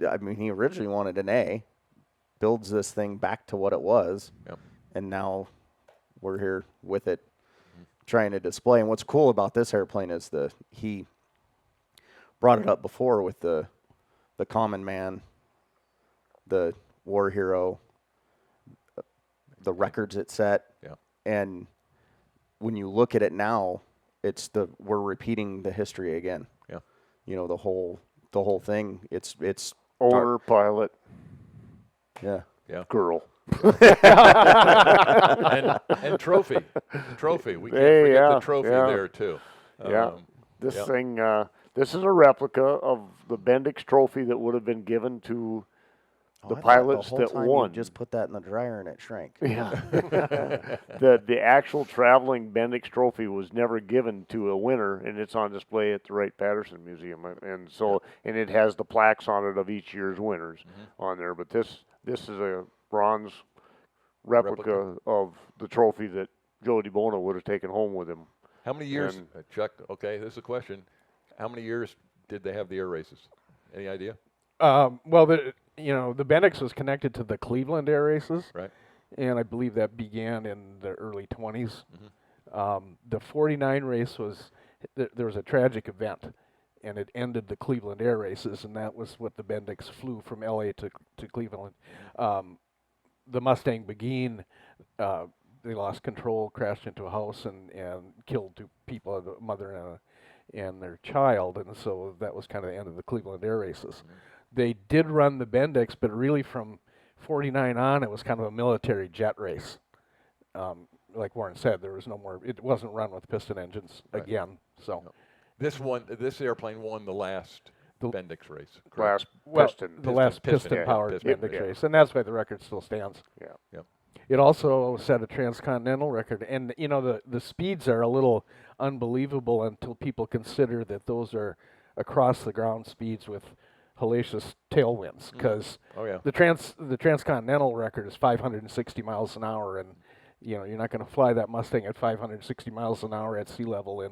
I mean, he originally wanted an A, builds this thing back to what it was,
Yep.
and now we're here with it trying to display. And what's cool about this airplane is he brought it up before with the common man, the war hero, the records it set.
Yeah.
And when you look at it now, we're repeating the history again.
Yeah.
The whole thing. It's
Owner, pilot,
yeah.
Yeah.
girl.
and trophy. Trophy. We can't
Hey,
forget
yeah,
the trophy
yeah.
there too.
Yeah. This thing, this is a replica of the Bendix trophy that would have been given to
Oh,
the
I thought
pilots
whole
that
time
won.
You just put that in the dryer and it shrank.
Yeah. The actual traveling Bendix trophy was never given to a winner, and it's on display at the Wright-Patterson Museum, and so and it has the plaques on it of each year's winners on there. But this is a bronze replica of the trophy that Joe DeBona would have taken home with him.
How many years,
And-
Chuck? Okay, this is a question. How many years did they have the air races? Any idea?
Well, the Bendix was connected to the Cleveland Air Races,
Right.
and I believe that began in the early 20s. The 49 race was there was a tragic event, and it ended the Cleveland Air Races, and that was what the Bendix flew from L.A. to Cleveland. The Mustang Beguine, they lost control, crashed into a house, and killed two people, a mother and their child, and so that was kind of the end of the Cleveland Air Races. They did run the Bendix, but really from 49 on, it was kind of a military jet race. Like Warren said, there was no more. It wasn't run with piston engines again. So
This airplane won the last Bendix race. correct?
Last piston.
the last
piston,
piston-powered
piston,
Bendix
yeah.
race, and that's why the record still stands.
Yeah.
Yep.
It also set a transcontinental record, and the speeds are a little unbelievable until people consider that those are across the ground speeds with hellacious tailwinds, because
Oh yeah.
the transcontinental record is 560 miles an hour, and you're not going to fly that Mustang at 560 miles an hour at sea level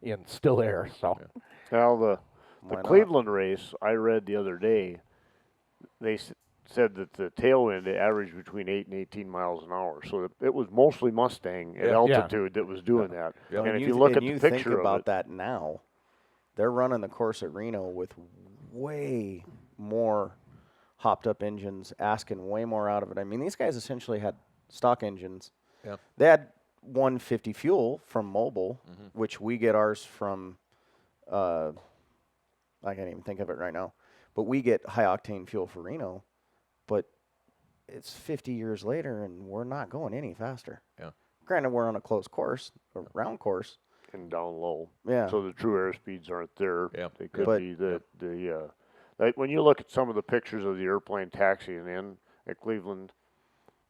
in still air. So
Now the
Why not?
Cleveland race I read the other day, they said that the tailwind averaged between 8 and 18 miles an hour. So it was mostly Mustang at
Yeah.
altitude that was doing that.
Yeah.
And if you look at the
think
picture
about
of it,
that now, they're running the course at Reno with way more hopped up engines, asking way more out of it. I mean, these guys essentially had stock engines.
Yeah.
They had 150 fuel from Mobil, which we get ours from, I can't even think of it right now, but we get high octane fuel for Reno, but it's 50 years later and we're not going any faster.
Yeah.
Granted, we're on a close course, a round course.
and down low.
Yeah.
So the true airspeeds aren't there.
Yeah.
They could
But-
be like when you look at some of the pictures of the airplane taxiing in at Cleveland,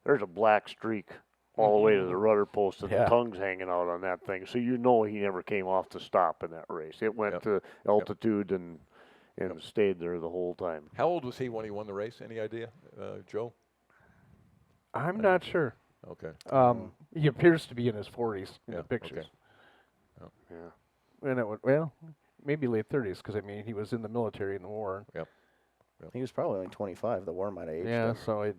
there's a black streak all the way to the rudder post, and
Yeah.
the tongue's hanging out on that thing. So you know he never came off the stop in that race. It went
Yep.
to altitude, and and stayed there the whole time.
How old was he when he won the race? Any idea, Joe?
I'm not sure.
Okay.
He appears to be in his 40s in
Yeah,
the pictures.
okay.
Yeah.
And it would, well, maybe late 30s, because I mean he was in the military in the war.
Yep.
He was probably only 25. The war might have aged
Yeah,
him.
so it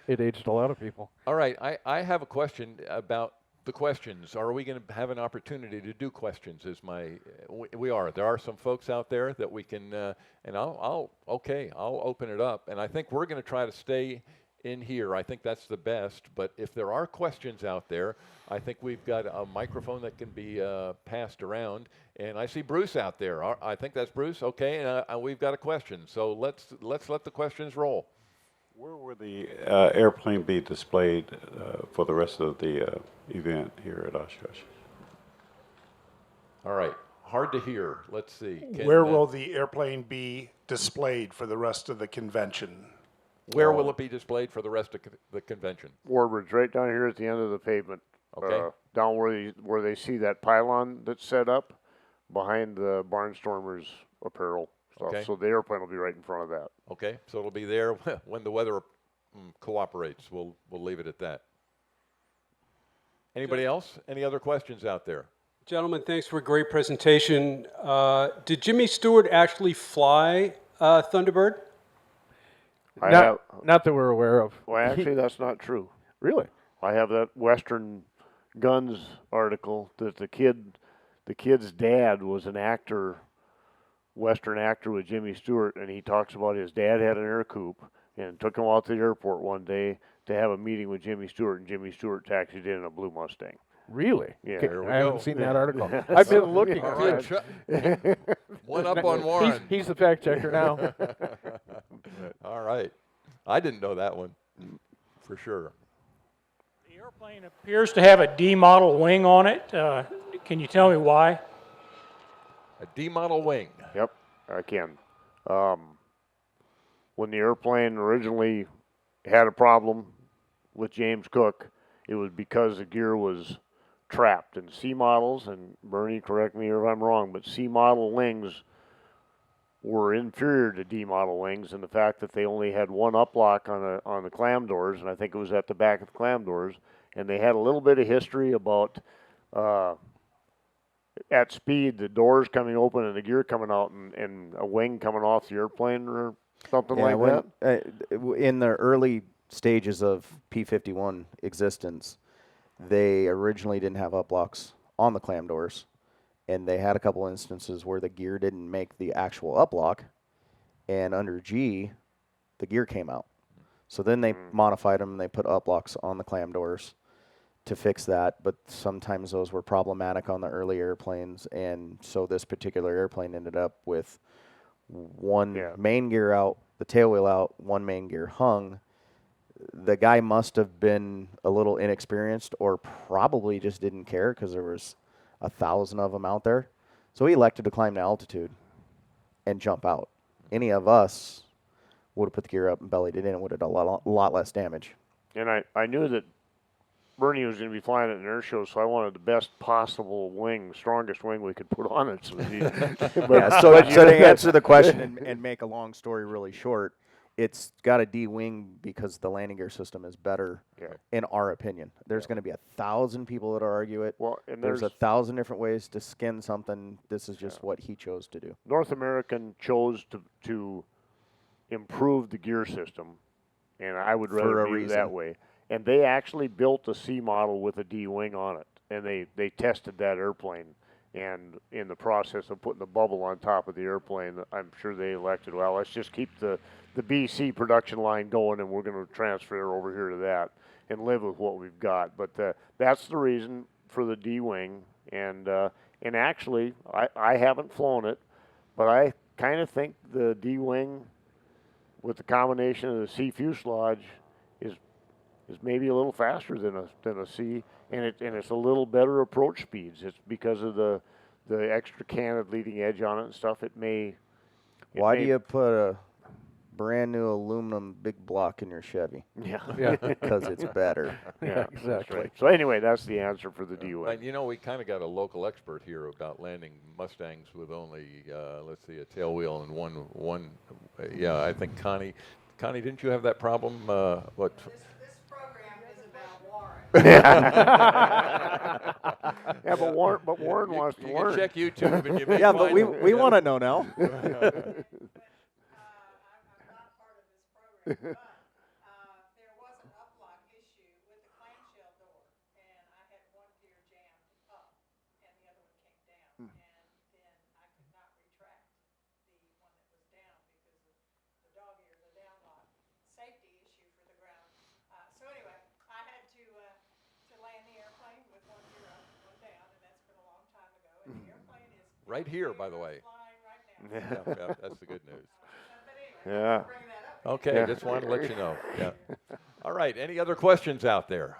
it aged a lot of people.
All right. I have a question about the questions. Are we going to have an opportunity to do questions? Is my we are. There are some folks out there that we can, and I'll open it up, and I think we're going to try to stay in here. I think that's the best. But if there are questions out there, I think we've got a microphone that can be passed around. And I see Bruce out there. I think that's Bruce. Okay, and we've got a question. So let's let the questions roll.
Where will the airplane be displayed for the rest of the event here at Oshkosh?
All right. Hard to hear. Let's see.
Where will the airplane be displayed for the rest of the convention?
Where will it be displayed for the rest of the convention?
Warbirds right down here at the end of the pavement.
Okay.
Down where they see that pylon that's set up behind the Barnstormers apparel stuff.
Okay.
So the airplane will be right in front of that.
Okay, so it'll be there when the weather cooperates. We'll leave it at that. Anybody else? Any other questions out there?
Gentlemen, thanks for a great presentation. Did Jimmy Stewart actually fly Thunderbird?
Not that we're aware of.
Well, actually, that's not true.
Really?
I have that Western Guns article that the kid's dad was an actor, Western actor with Jimmy Stewart, and he talks about his dad had an air coupe and took him out to the airport one day to have a meeting with Jimmy Stewart, and Jimmy Stewart taxied in a blue Mustang.
Really?
Yeah.
Okay,
There we
I
go.
haven't seen that article. I've been looking.
Good. One up on Warren.
He's the fact checker now.
All right. I didn't know that one for sure.
The airplane appears to have a D model wing on it. Can you tell me why?
A D model wing.
Yep, I can. When the airplane originally had a problem with James Cook, it was because the gear was trapped. And C models, and Bernie, correct me if I'm wrong, but C model wings were inferior to D model wings in the fact that they only had one uplock on the clam doors, and I think it was at the back of the clam doors, and they had a little bit of history about at speed, the doors coming open and the gear coming out and a wing coming off the airplane or something like that?
In the early stages of P-51 existence, they originally didn't have uplocks on the clam doors, and they had a couple instances where the gear didn't make the actual uplock, and under G, the gear came out. So then they modified them, and they put uplocks on the clam doors to fix that, but sometimes those were problematic on the early airplanes, and so this particular airplane ended up with one main gear out, the tail wheel out, one main gear hung. The guy must have been a little inexperienced or probably just didn't care because there was 1,000 of them out there. So he elected to climb to altitude and jump out. Any of us would have put the gear up and bellied it in and would have done a lot less damage.
And I knew that Bernie was going to be flying at an air show, so I wanted the best possible wing, strongest wing we could put on it. So,
so to answer the question and make a long story really short, it's got a D wing because the landing gear system is better, in our opinion. There's going to be 1,000 people that argue it.
Well, and
there's 1,000 different ways to skin something. This is just what he chose to do.
North American chose to improve the gear system, and I would rather do it that way. And they actually built a C model with a D wing on it, and they tested that airplane. And in the process of putting the bubble on top of the airplane, I'm sure they elected, well, let's just keep the BC production line going, and we're going to transfer over here to that and live with what we've got. But that's the reason for the D wing. And actually, I haven't flown it, but I kind of think the D wing with the combination of the C fuselage is maybe a little faster than a C, and it's a little better approach speeds. It's because of the extra canted leading edge on it and stuff.
Why do you put a brand new aluminum big block in your Chevy.
Yeah.
Yeah.
Because it's better.
Yeah, that's
exactly.
right. So anyway, that's the answer for the DUI.
And you know, we kind of got a local expert here about landing Mustangs with only, let's see, a tail wheel and one. Yeah, I think Connie, didn't you have that problem? What?
This program is about Warren.
Yeah, but Warren wants to
You
learn.
can check YouTube and you may
Yeah, but
find
we want to know now.
I'm not part of this program, but there was an uplock issue with the clamshell door, and I had one gear jammed up, and the other one came down, and then I could not retract the one that was down because of the dog ear, the down lock safety issue for the ground. So anyway, I had to land the airplane with one gear up, one down, and that's been a long time ago, and the airplane is
right here, by the way.
flying right now.
Yeah, that's the good news.
But anyway,
Yeah.
bring that up.
Okay, just wanted to let you know. Yeah. All right. Any other questions out there?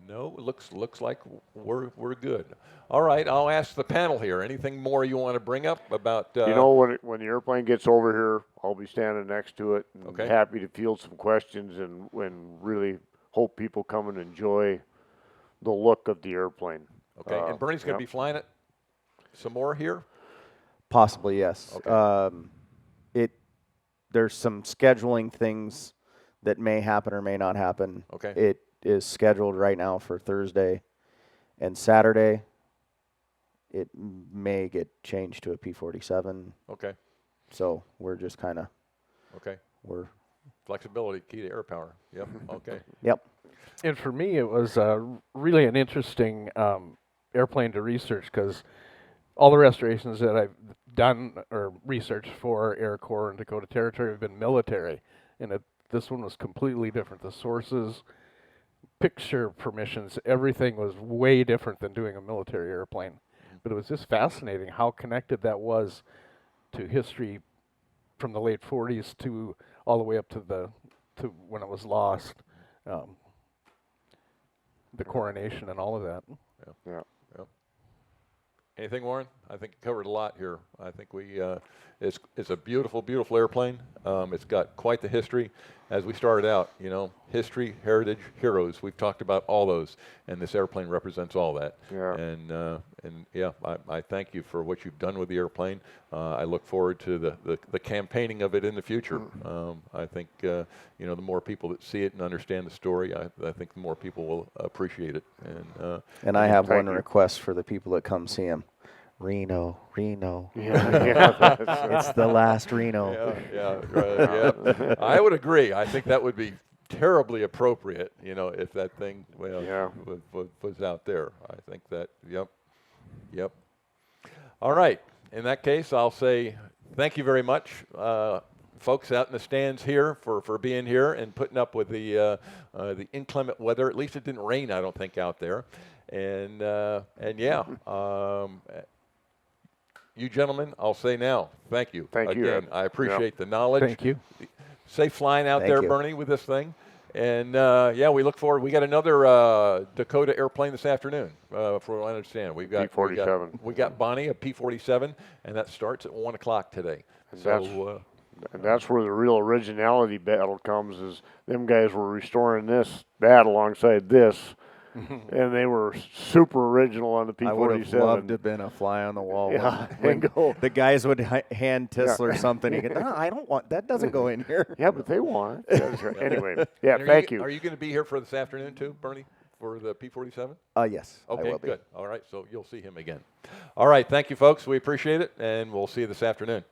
No. Looks like we're good. All right. I'll ask the panel here. Anything more you want to bring up about?
You know, when the airplane gets over here, I'll be standing next to it and
Okay.
happy to field some questions and really hope people come and enjoy the look of the airplane.
Okay. And Bernie's going to be flying it some more here.
Possibly, yes.
Okay.
There's some scheduling things that may happen or may not happen.
Okay.
It is scheduled right now for Thursday and Saturday. It may get changed to a P-47.
Okay.
So we're just kind of
Flexibility, key to air power. Yep. Okay.
Yep.
And for me, it was really an interesting airplane to research because all the restorations that I've done or researched for AirCorp and Dakota Territory have been military, and this one was completely different. The sources, picture permissions, everything was way different than doing a military airplane. But it was just fascinating how connected that was to history from the late 40s to all the way up to when it was lost, the coronation and all of that.
Yeah.
Anything, Warren? I think you covered a lot here. I think it's a beautiful, beautiful airplane. It's got quite the history. As we started out, you know, history, heritage, heroes. We've talked about all those, and this airplane represents all that.
Yeah.
And yeah, I thank you for what you've done with the airplane. I look forward to the campaigning of it in the future. I think you know, the more people that see it and understand the story, I think the more people will appreciate it.
And I have one
you.
request for the people that come see him. Reno.
Yeah.
It's the last Reno.
Yeah. I would agree. I think that would be terribly appropriate, you know, if that thing was out there. I think that, yep. All right. In that case, I'll say thank you very much, folks out in the stands here for being here and putting up with the inclement weather. At least it didn't rain, I don't think, out there. And yeah. You gentlemen, I'll say now, thank you.
Thank you,
Again,
Ed.
I appreciate the knowledge.
Thank you.
Safe flying out
Thank
there,
you.
Bernie, with this thing. And yeah, we look forward. We got another Dakota airplane this afternoon, for what I understand.
P-47.
We got Bonnie, a P-47, and that starts at 1 o'clock today.
And that's where the real originality battle comes, is them guys were restoring that alongside this. And they were super original on the P-47.
I would have loved to have been a fly on the wall.
Yeah,
when
and go.
The guys would hand Tissler something. He goes, no, I don't want that. Doesn't go in here.
Yeah, but they want it. Anyway, yeah,
And
thank you.
Are you going to be here for this afternoon too, Bernie, for the P-47?
Yes. I
Okay,
will be.
good. All right, so you'll see him again. All right, thank you, folks. We appreciate it, and we'll see you this afternoon.